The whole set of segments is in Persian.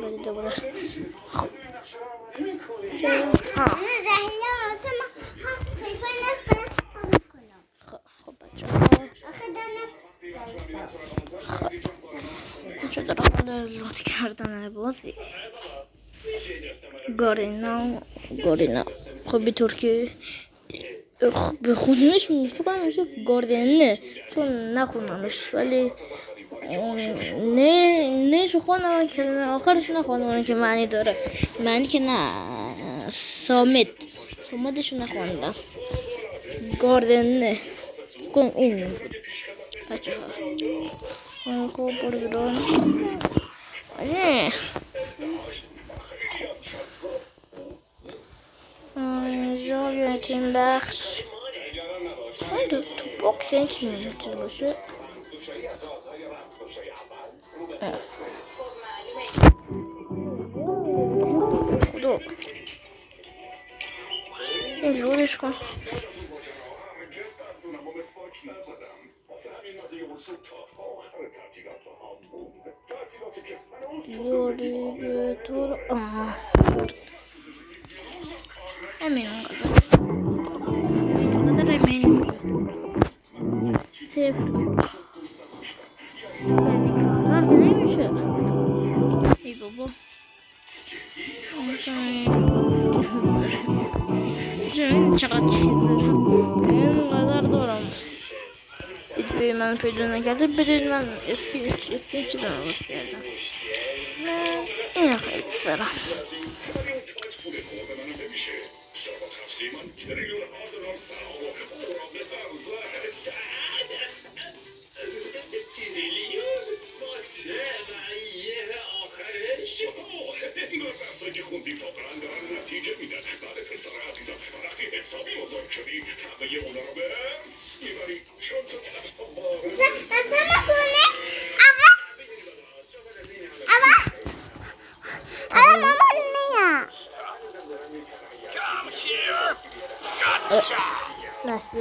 بده دوباره. خب خب بچه ها چه دارم لود کردن بازی گارینا خب به ترکی بخونیمش فکر کنم میشه گاردنه چون نخونمش ولی نه خوندم که آخرش نخوندم که معنی داره معنی که نه سامدشو نخوندم گاردنه کن این بچه ها خوب برو بیرون نه اینجا بیاین تو این بخش تو باکس این چی میتونه باشه خدا این جورش کن یوریگتور همین انقدر همین صفر کار که نمیشه ای بابا چقدر چیز دارم اینقدر دارم هیچ به من پیدا نکرده بدید من اسکین چیز رو باز کردم اینو خیلی دوست دارم که خوندیم واقعا دارن نتیجه میدن بعد پسر عزیزم وقتی حسابی بزرگ شدی همه اونا رو به ارث میبری چون تو تنها مامان میاد نسل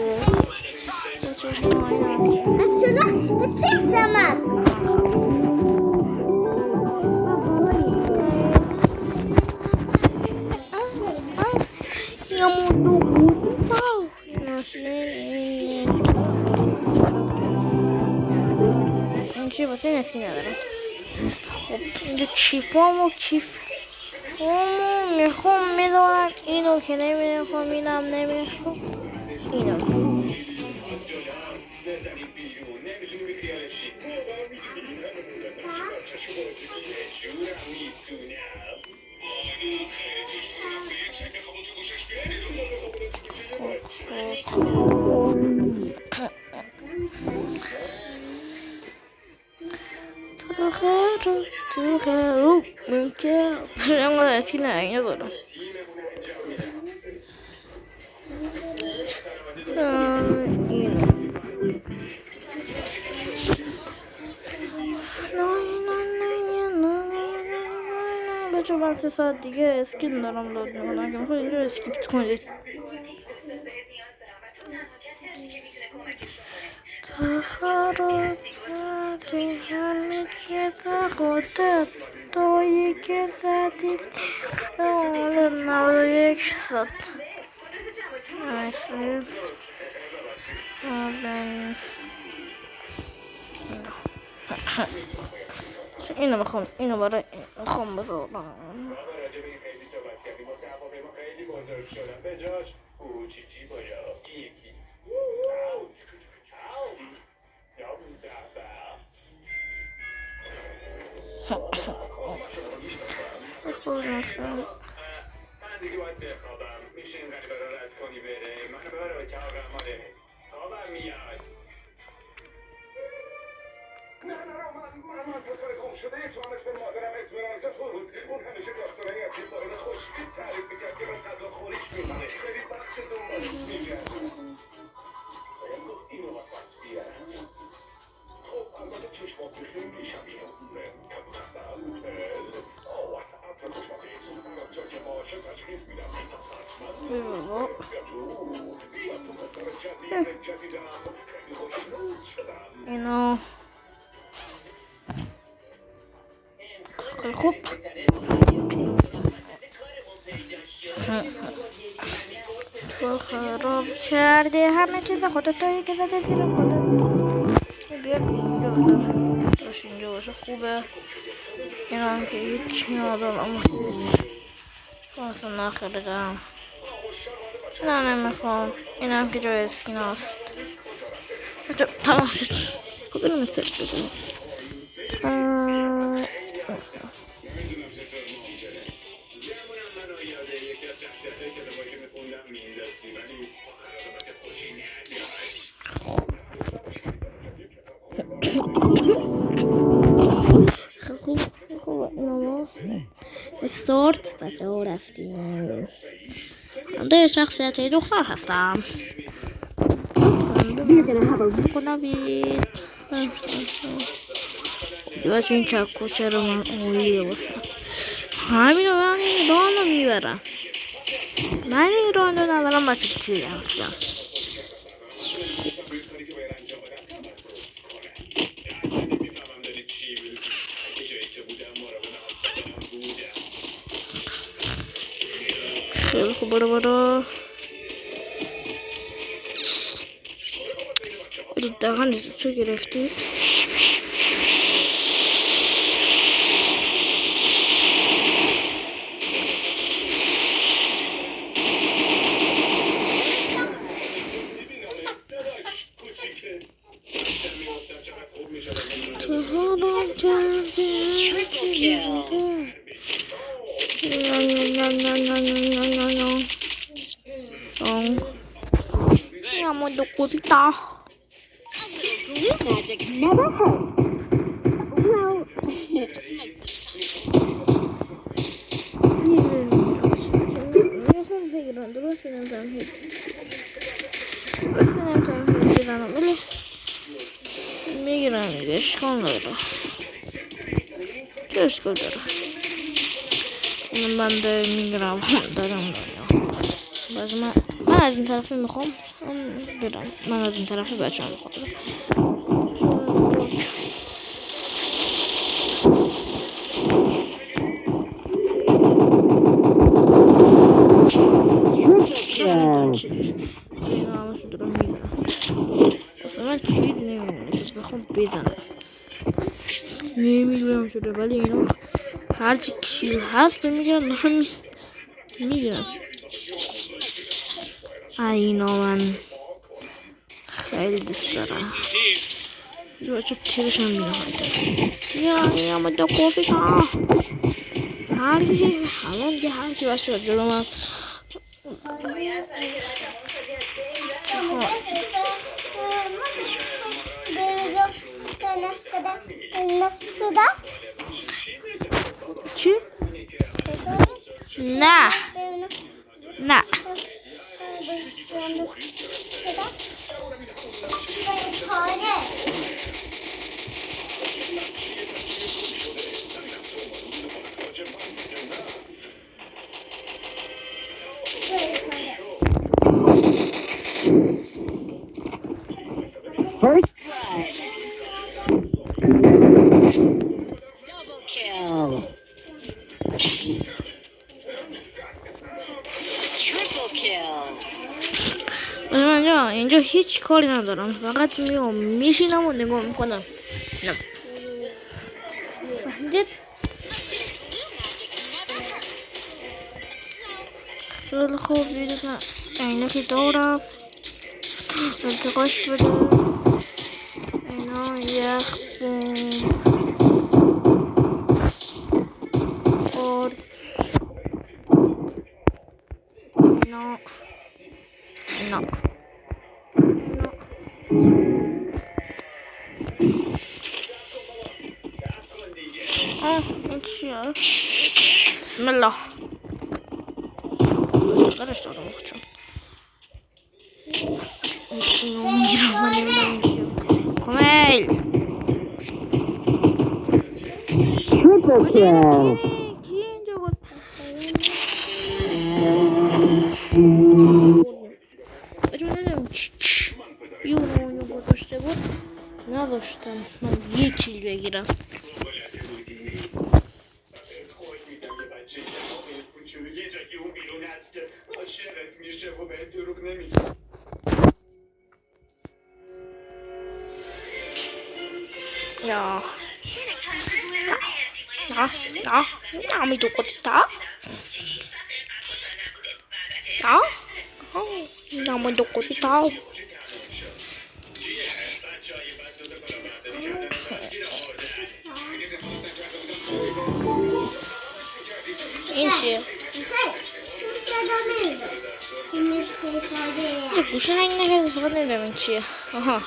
اصلا بپیستم این چی واسه این اسکی ندارم خب اینجا کیفامو میخوام میدارم اینو که نمیخوام اینم نمیخوام اینو تو خیلی میگه اینقدر اسکی نه دارم بچه من 3 ساعت دیگه اسکین دارم لود میکنم که میخواد اینجا اسکیپ کنید تویی که زدید 91 ساعت اینو بخوام اینو برای میخوام بذارم دیگه باید بخوابم میشه این قدر رد کنی بره من برای به چهار رحمانه خوابم میاد من پسر گم شده تو هم اسم مادرم اسمرانتا بود اون همیشه داستانهی از یه بارد خوشتیب تعریف میکرد که من غذا خوریش میمونه خیلی وقت دنبالش میگرد باید گفت اینو وسط بیارم خب البته چشمات خیلی شبیه اینو خیلی خوب. تو خراب کرده همه چیز خودت، تویی که زده زیر خودت. بیا اینجا باشه، اینجا باشه خوبه. این هم که هیچی ندارم، اصلا نخریدم. نه نمیخوام، این هم که جای اسکین هست. تمام شد. خب اینو مسرش بزنیم. خوب نماز استارت بچه ها رفتیم. ده شخصیت دختر هستم. خدا بید بچه این چکو چرا من اولیه باسم. همین رو من این رانو میبرم. من این رانو نبرم بچه توی هستم. خیلی خوب برو دقیقا چه گرفتی؟ Amo do cosita. Blue magic never hurt. Well, میگیرم دیگه اشکال نداره. چه اشکال داره؟ من ده میگیرم دارم باز من از این طرفی میخوام برم. من از این طرفی بچه ها میخوام من چیز نمیدونم که بخوام بزنم. نمیدونم شده ولی اینا هرچی کیل هست میگیرم دارم میگیرم. اینا من خیلی دوست دارم. بچه تیرش هم میدونم یا ما دو کافی ها هرگی همون دیگه هرگی بچه جلو من چی؟ نه نه First try. Double kill. Triple kill. من اینجا هیچ کاری ندارم، فقط میام میشینم و نگاه میکنم. فهمیدید؟ خیلی خوب دیدید من عینکی دارم انتقاش بده. اینا یخ بوم اینا این چیه؟ بسم الله قدرش دارم بخچم اینو میگیرم من نمیدونم چیه. کمیل Triple kill. کی اینجا بود؟ بچه من ندارم یه اونو گذاشته بود نداشتم من یه کیل بگیرم. بچه یه کوچولو یه جایی اون بیرون هست که عاشقت میشه و به دروغ نمیگه. Ja. Ja, mi dokotita. Ja. Ja, mi dokotita. این چیه؟ گوشه هنگ نکرده فقط نمیدونم این چیه. آها.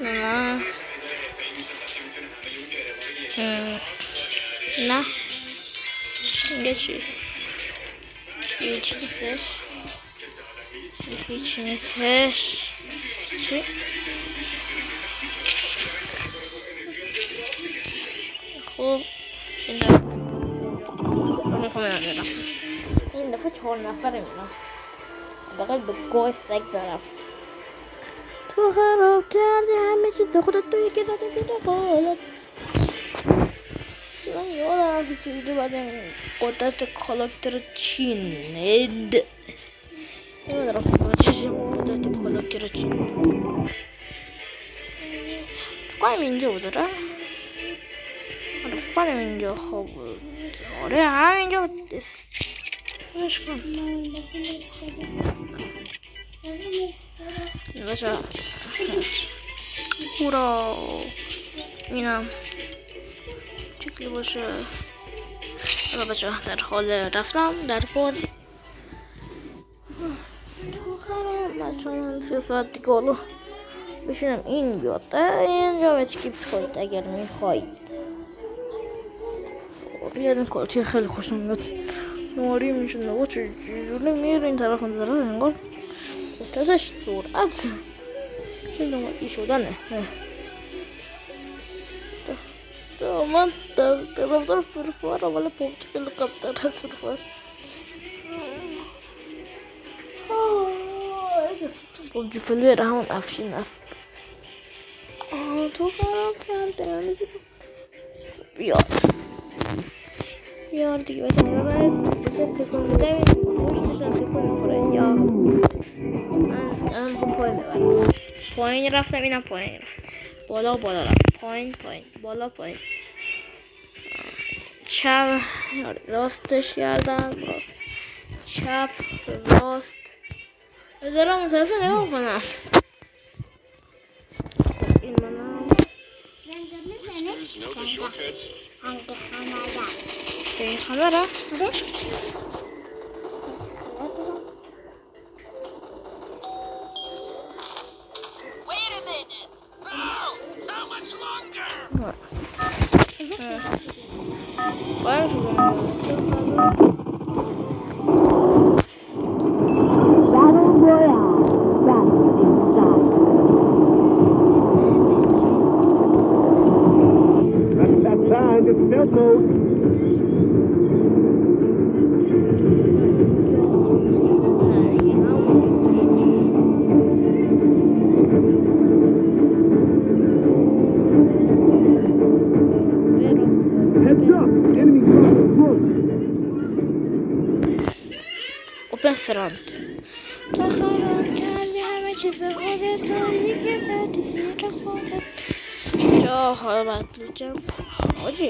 نه نه اینگه چی؟ هیچ نیستش هیچ نیستش چی؟ خوب این دفعه این دفعه 4 نفره میرم بقیل به گوه سگ دارم تو خراب کردی همه چی تو خودت توی که داده زیر خودت من یادم از چیزی رو بعد این قدرت کالاکتر چینید یادم که چیزی قدرت کالاکتر چینید فکرم اینجا بود داره آره فکرم اینجا خوب بود آره همینجا بود نش کن بچه هورا اینم شکلی باشه بچه در حال رفتم در بازی تو خرم بچه من 3 ساعت دیگه حالا بشینم این بیاد اینجا اسکیپ کنید اگر میخواید یاد این کارتیر خیلی خوشم میاد نواری میشه نگاه چه جوری میره این طرف اون طرف انگار تازش سرعت خیلی نمایی شدنه من طرفدار فرفارم ولی پوبجی خیلی کمتر از فرفار پوبجی پلیر همون افشین افت تو خراب کرده بیار دیگه بچه باید تکون میده پشتشم تکون میخوره یا من خوب پایین ببرم پایین رفتم اینم پایین رفت بالا بالا رفت پایین پایین بالا پایین چپ راستش کردم چپ راست بذارم اون طرف نگاه کنم این منم به این خانه را Battle Royale. That's in style. That's that time to stealth mode. Heads up! Enemy dropping close. Open front. تو خراب کردی همه چیز خودت تو دیگه زدی زیر خودت جا خواهد بطلوچم آجی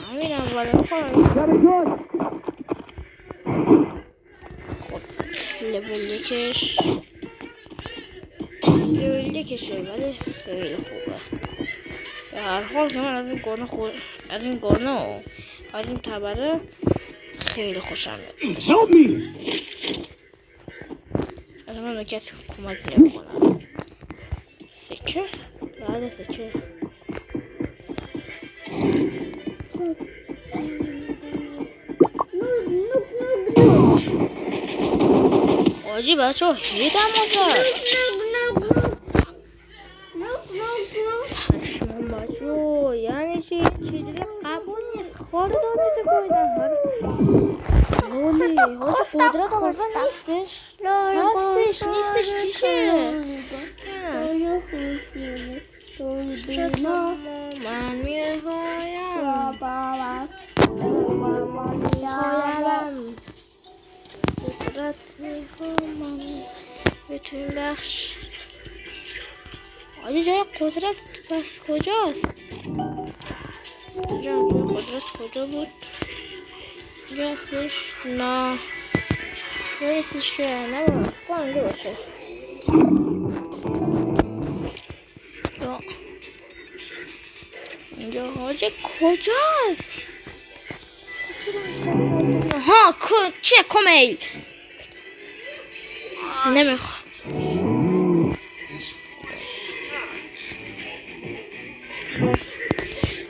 همین اول خواهد Got a gun! خب لول یکش ولی خیلی خوبه به هر حال که من از این گانه و از این تبره خیلی خوشم میاد Help me! از من به کسی کمک نمیکنم سکه؟ بله سکه آجی بچه ها هیدم آزد پشمان بچه ها یعنی چجوری قبول نیست خارده دانیزه کویدن لولی حاجی قدرت آمده نیستش نیستش چیشه من میه بتونیم بخش آجی جای قدرت بس کجاست؟ جای قدرت کجا بود؟ اینجا هستش؟ نه اینجا هستش که نه فکر اینجا باشه اینجا حاجی کجاست؟ ها چیه کمیل نمیخوام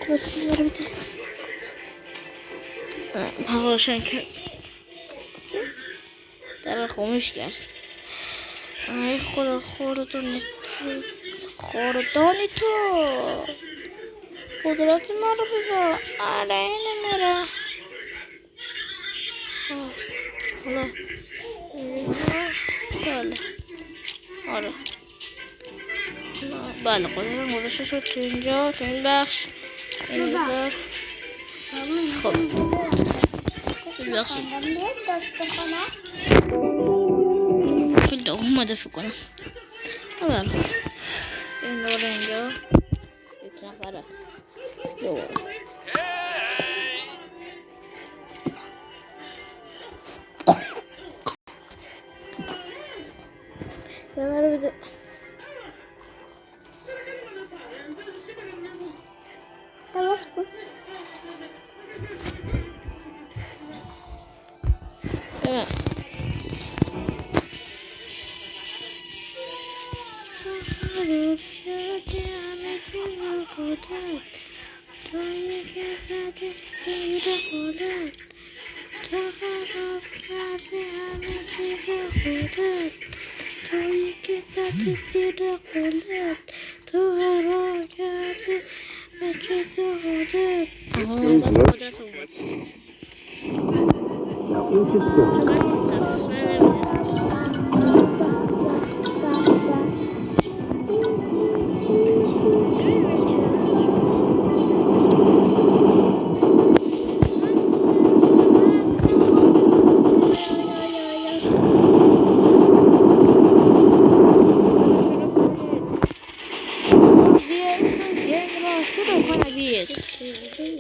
کاسه رو بده روشن کرد در خاموش کرد ای خدا خوردانی تو قدرت من رو بذار آره اینه میره حالا بله آره بله قدرت گذاشته شد تو اینجا تو این بخش این بذار خب ببخشید خیلی داغ اومده فکر کنم بله این دور اینجا یک نفره ببره بده خلاص کن ببره This is now interesting.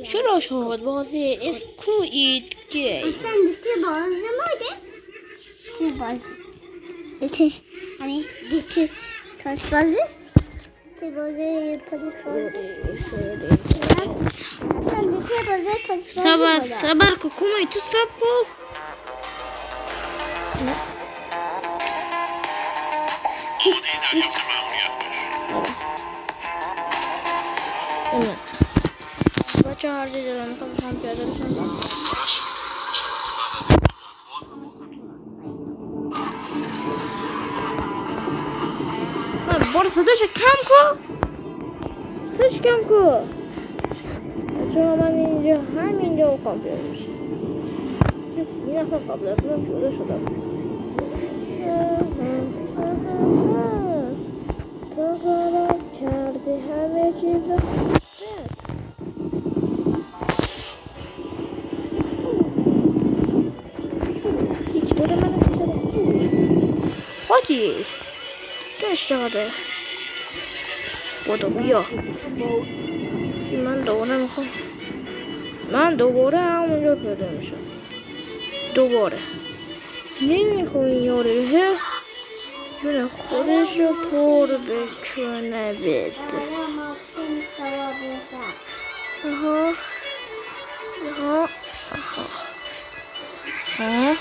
چرا شد بازی اسکوید گیم Sen de bazı mıydı? Bir bazı. Hani bir taş bazı. Bir bazı taş bazı. Sen de bazı taş bazı. Sabar kukumu itu sapu. Evet. Baca harcayacağım kafam piyade düşündüm. برسه دوش کم کن سوش کم کن چون من اینجا همینجا میخوام پیاده بشم یه نفر قبل از من پیاده شدم تو خراب کردی همه چیز یکی بوده من خاطی داشت چقدر بودو بیا من دوباره همونجا پیاده میشم دوباره نمیخوام این یاره جون خودش رو پر بکنه بده آها آها آها آره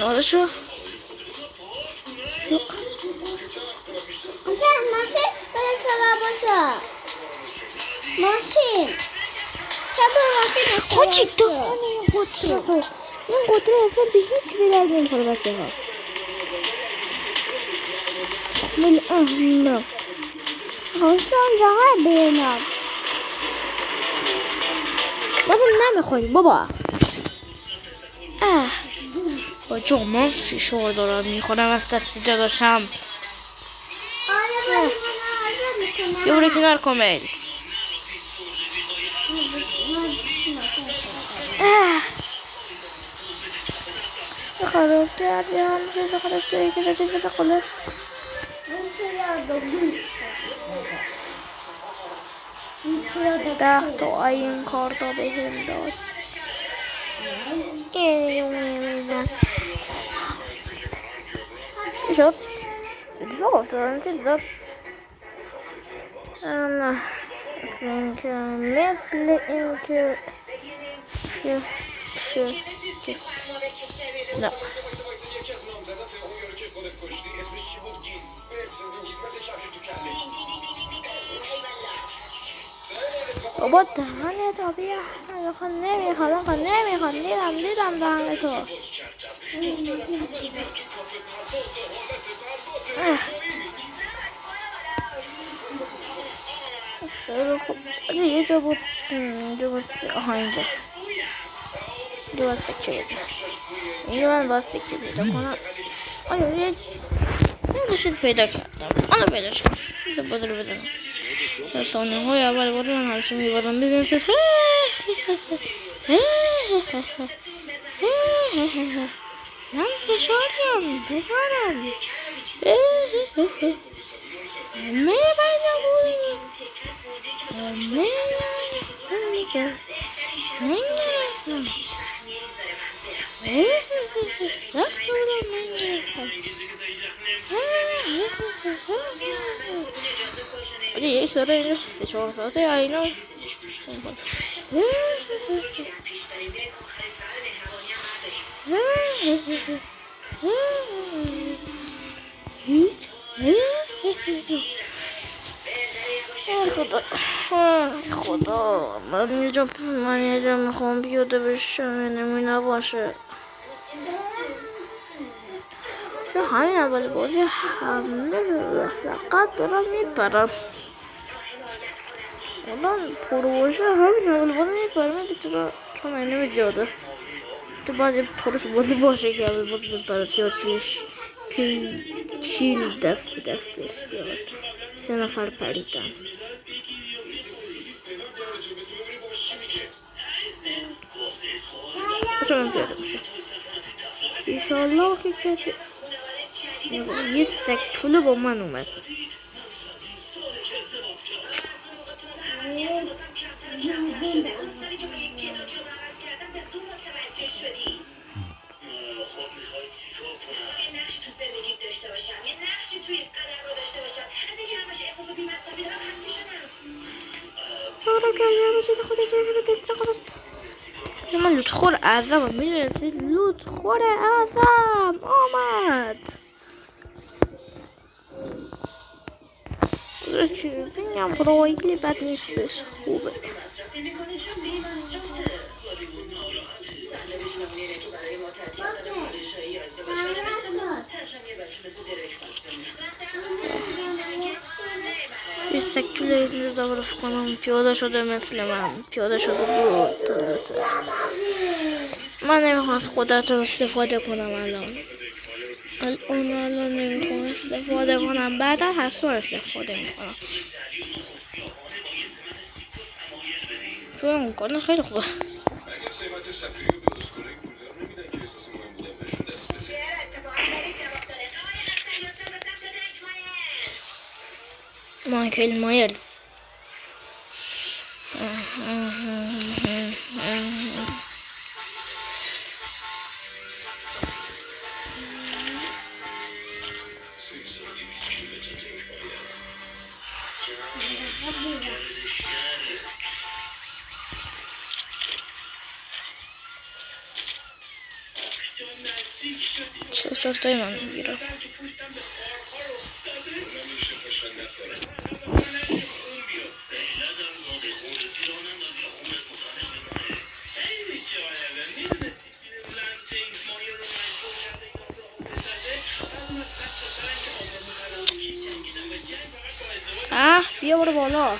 آره شو ماشین بده سوار باشه ماشین چطور ماشین خاچی تو این قطره اصلا به هیچ به درد نمیخوره بچه ها تحمل اهلك. حسن جاهای بینم. مثلا نمیخوری بابا. با جامعه فشار دارم میخورم از دستی داداشم. آره بازی من آزاد میکنم. یه برو کنار کامل. خراب کردی همشه خراب کردی که نتیجه بخوله. درخت و این کار دا به هم داد. چی شد؟ چی گفتم؟ چیز دار؟ نه مثل اینکه نه یکی از نامزدات اون یارو که خودت کشتی اسمش چی بود؟ گیزمت شمشیر تو کله. بابا دهنه تا بیا. نمیخواد دیدم دهنه تو. خیلی خوب. یه جا بود آها اینجا دو باید سکه بده. اینجا من باید سکه پیدا کنم. آیا یه چیز پیدا کردم. آنو پیدا شد. بذار بازه رو بزنم. در ثانیه های اول بازه من هرشون میبازم بزنسید. من فشارم میبینم بودیم یک ساله اینجا 3-4 ساعته اینا خدا من یه جا میخوام پیاده بشم نمی نباشه چون همین اول بازی همه فقط دارم میپرم الان پرو باشه همین اول بازی میپرم چون من نمیجاده تو بعضی پروش بازی باشه که اول بازی میپرد یا چیل دست به دستش بیاد 3 نفر پریدن چون پیاده میشه ایشالله که کسی یه سکتوله با من اومد من لوتخور اعظم میدونستید لوتخور اعظم آمد بگم خیلی بد نیستش خوبه یه سکتوله اینجا دارف کنم پیاده شده مثل من پیاده شده بود من نمیخوام از قدرت استفاده کنم الان نمیخوام استفاده کنم بعدا حتما استفاده میکنم تو اون کنه خیلی خوبه مایکل مایرز چطور من میگیرم بیا برو بالا.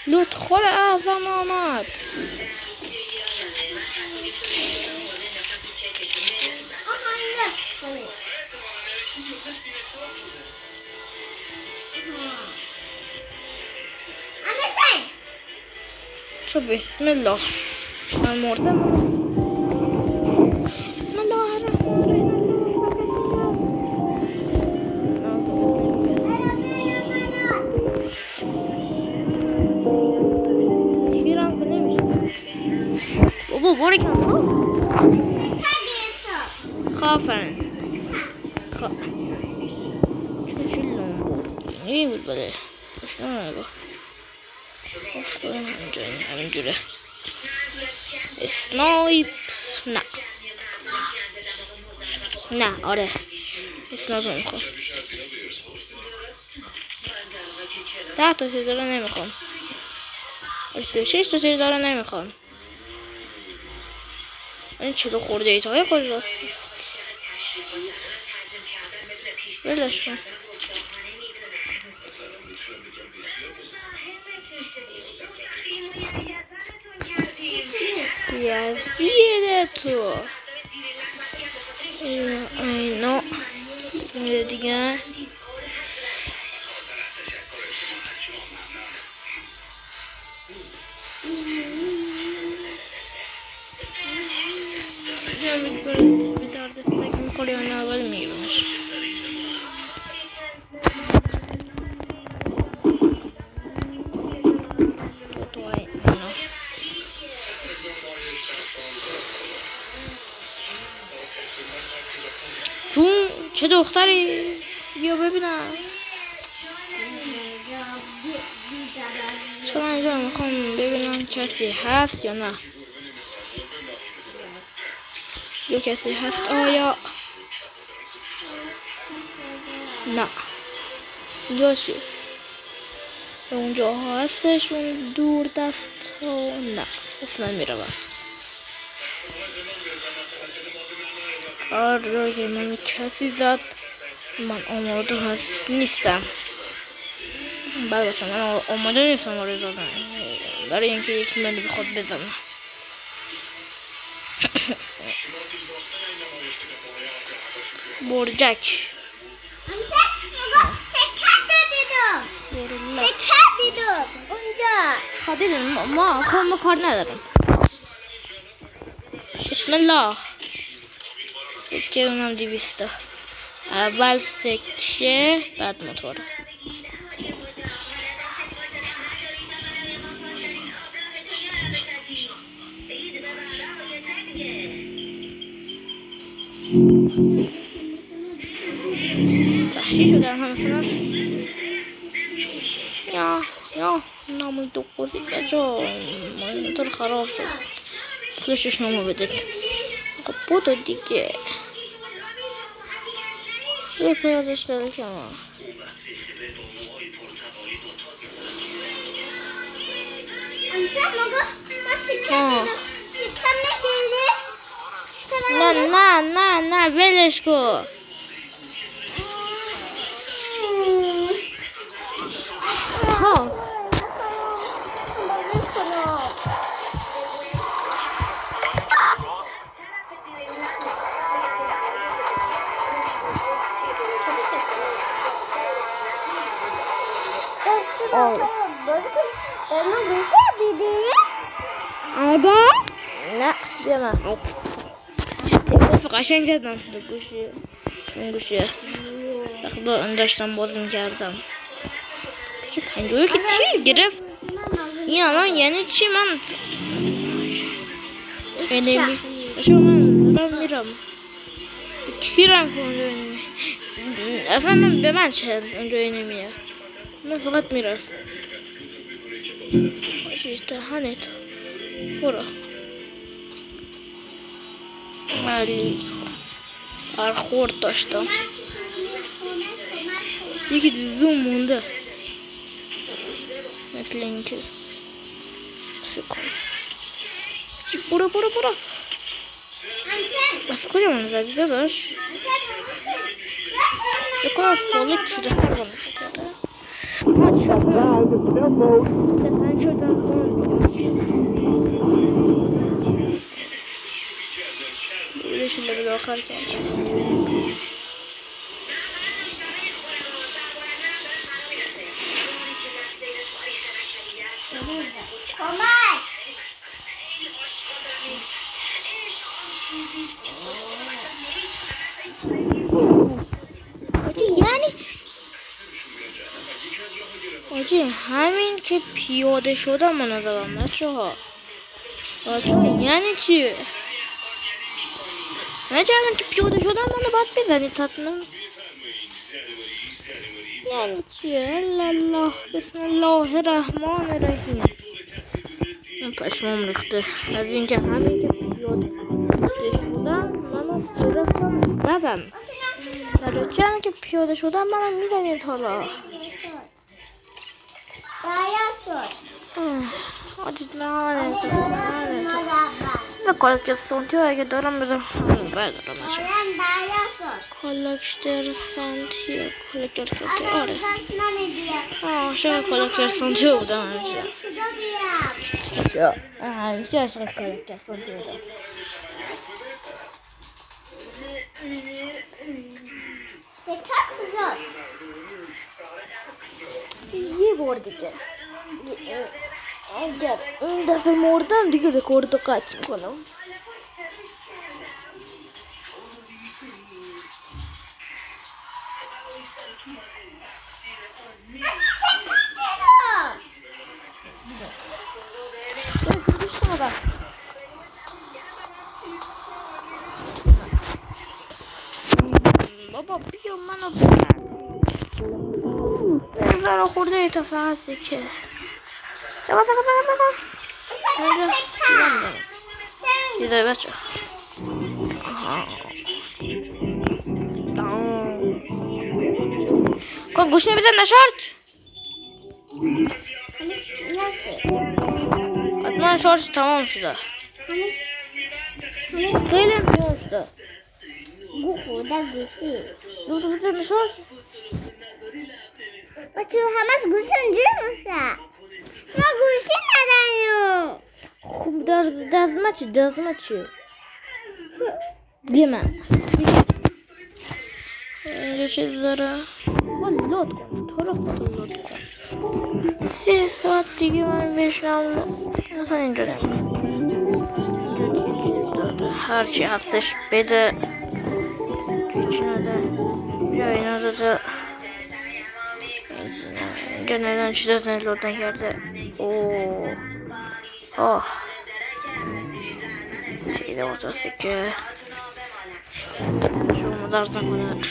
لطخور اعظم آمد. تو بسم الله. من مردم. بسم الله الرحمن الرحیم. شیرم که نمیشه. بابا برو کن. خافن. چه لامبورگینی بود بله. خوشنامه نگاه. افتادم اینجا همینجوره. اسنایپ نه آره اسنایپ نمیخوام. 10 تا چیز داره نمیخوام. 36 تا چیز داره نمیخوام. این 40 خورده ایتای کجاست؟ بلش کن. یزدیه تو اینا دیگه به درد سگ میخوری و نه اول میگیرمش. جون چه دختری بیا ببینم. چرا اینجا میخوام ببینم کسی هست یا نه. یا کسی هست آیا نه. یا چی اونجا هستش اون دور دست ها نه اصلا میروم. آره که من کسی زد من آماده هست نیستم. بله بچه من آماده نیستم آره زدن برای اینکه یکی منو بخواد بزنم. برجک اونجا خدیدم ما خود کار ندارم. بسم الله. سکه اونم 200. اول سکه بعد موتور. وحشی شدن همشون. یا ناموی دو قوزی بچه موتور خراب شد. فلشش نامو بدید. خب بودو دیگه یه سیازش داره که ما نه ولش کن. نه بیا من قشنگ زدم به گوشی این گوشی وقتی داشتم باز میکردم. چه 51 تیر گرفت این الان یعنی چی؟ من من میرم کیرم کنم اصلا من به من چه اونجایی نمیاد. من فقط میرم دهنت برو. ولی برخورد داشتم یکی زوم مونده مثل اینکه فکر کنم. برو بس کجا من زدی داداش؟ سکون سکولی کیره هم maç yapıyor. Outside the stealth mode. Ben şuradan böyle şimdi bir bakarken. Komay. Yani آجی همین که پیاده شدم من نزدم بچه ها یعنی چی؟ همین که پیاده شدم منو باید بزنید حتما یعنی چیه؟ الله بسم الله الرحمن الرحیم من پشمام ریخته از اینکه همین که پیاده شدم منو گرفتم زدم درجه همین که پیاده شدم منو میزنید حالا آجید نه کالکتر سانتی ها اگه دارم بدم بردارم کالکتر سانتی آره شاید کالکتر سانتی ها بودم همیشه عشق کالکتر سانتی بودم یه بار دیگه اگر این دفعه مردم دیگه رکوردو قطع میکنم بابا بیا منو بزن خورده اتفاقی که دیده بچه کن گوش نمیزن نشارت حتما شارژ تمام شده خیلی هم تمام شده خدا گوشی دو بزن نشارت بچه همه گوشی اونجوری موسه ما گوشی نداریم خوب دزمه چی بیا من اینجا چیز داره لود کن تو رو خود لود کن 3 ساعت دیگه من بشنم مثلا اینجا هرچی هستش بده چی نده یا اینا داده اینجا نیدن چی داده لود نکرده سیده واسه که شما درد نکنه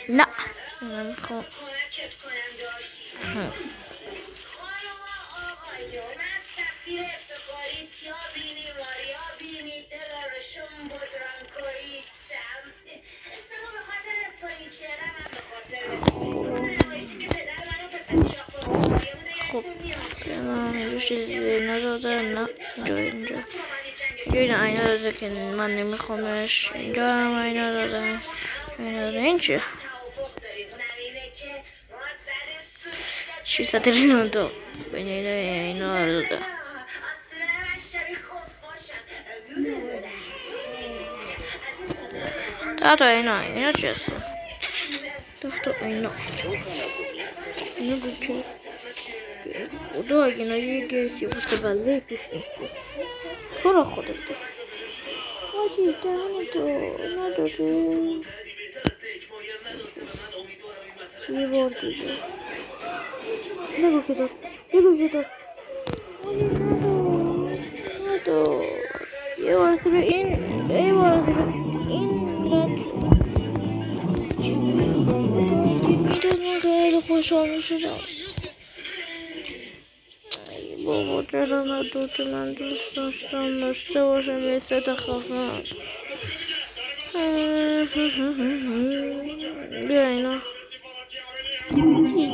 نه نمیخوام خب اینجا چیزی نداده نه اینجا این اینا داده که من نمیخوامش اینجا هم اینا داده این چیه 692 بین اینا داده تا اینا چی هست تا اینا بچه خدا اگه یه گرسی باشه بله پیش نیستی برو خودت ده آجی دهنه تو نداده یه بار دیگه بگو که داد نداد یه بار دیگه این رد میداد من خیلی خوشحال میشدم بابا چرا نداد من دوست داشته باشم یه ست خفن بیا اینا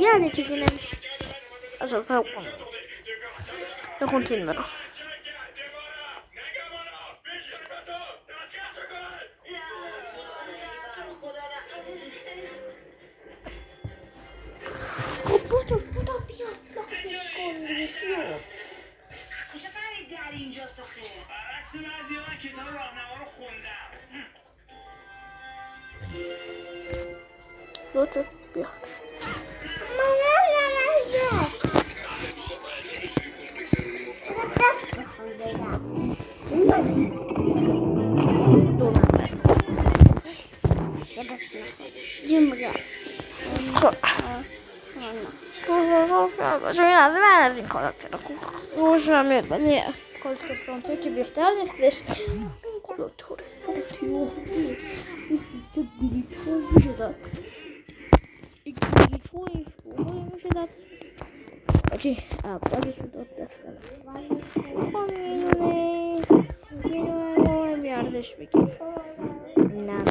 یعنی چیزی نمیشه اصلا فرق کنم بخون فیلم برو. بودو بیار لاغش کن بیار کجا فهمید در اینجا سخه؟ برعکس بعضی من کتاب راهنما رو خوندم. لطف بیا. منم نمازم دست بخون بگم یه دست بخون جون بگم خب چون این از این کاراکتر خوشم میاد ولی از کاراکتر فرانتو که بهتر نیستش. کاراکتر فرانتو چه گریچون میشه داد این گریچونش بخوری میشه داد بچه اولش رو داد دستم خب میدونه میاردش بگیر نه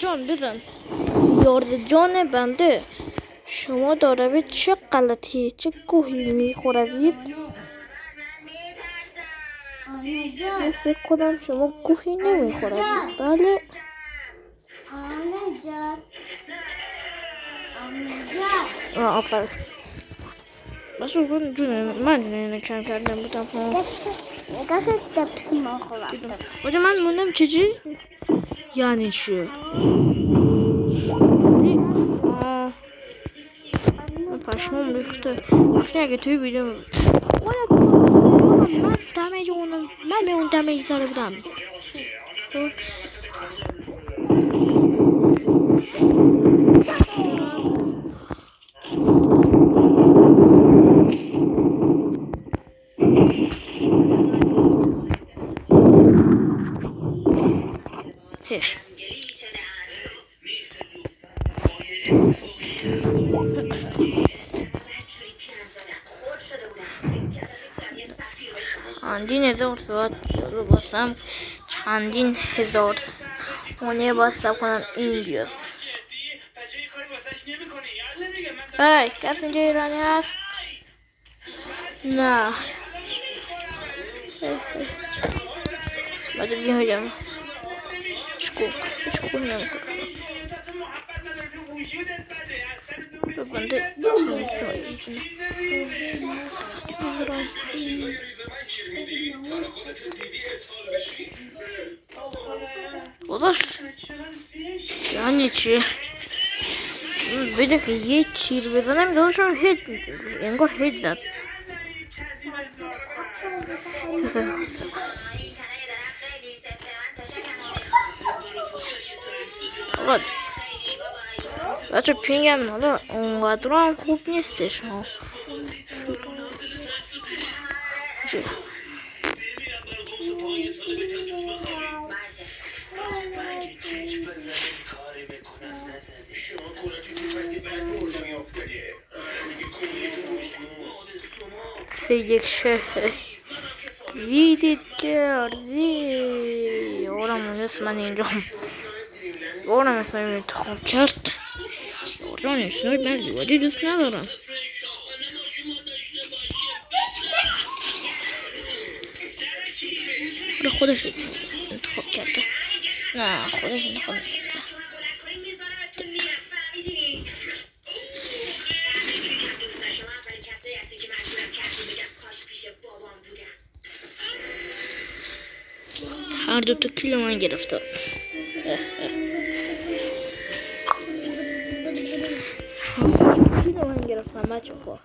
جان بزن یارد جان بنده شما داره چه غلطی چه گوهی میخوروید من فکر کنم شما گوهی نمیخوروید بله آفر بس رو جونه من اینه کم کردم بودم نگاه دپس ما خورفتم آجا من موندم چجوری یعنی چیه من پشمام ریخته اگه توی ویدیو من دمیج اونم من به اون دمیج زده بودم هش چندین هزار ساعت جلو باسم چندین هزار ثانیه باسم کنم این بیاد ای کسی اینجا ایرانی هست نه باید بیایم چکو نمیکنم بنده گذاشت یعنی چی؟ بده که یه تیر بزنم داشتم هیت انگار هیت زد آقا بچه پینگم حالا اونقدر هم خوب نیستش ها یک شهر دیدید کردی اونم نیست من اینجا اونم اسم این انتخاب کرد جان اشنوی من زیادی دوست ندارم خودش انتخاب کرده نه خودش انتخاب کرده هر دو تا کیلو من گرفته کیلو من گرفتم بچه خوا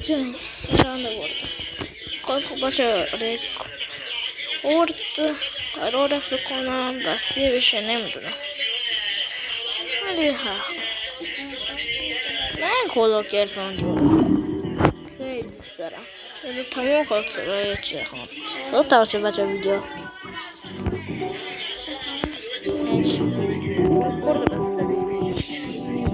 Ceng herhalde vurdu. Korku başı vurdu. Orada şu konuğa başka bir şey ne mi durum? Hadi ha. Ne kolok yersen diyor. Şey isterim. Böyle tamam korktu geçiyor. O tavsiye baca video. Evet. Burada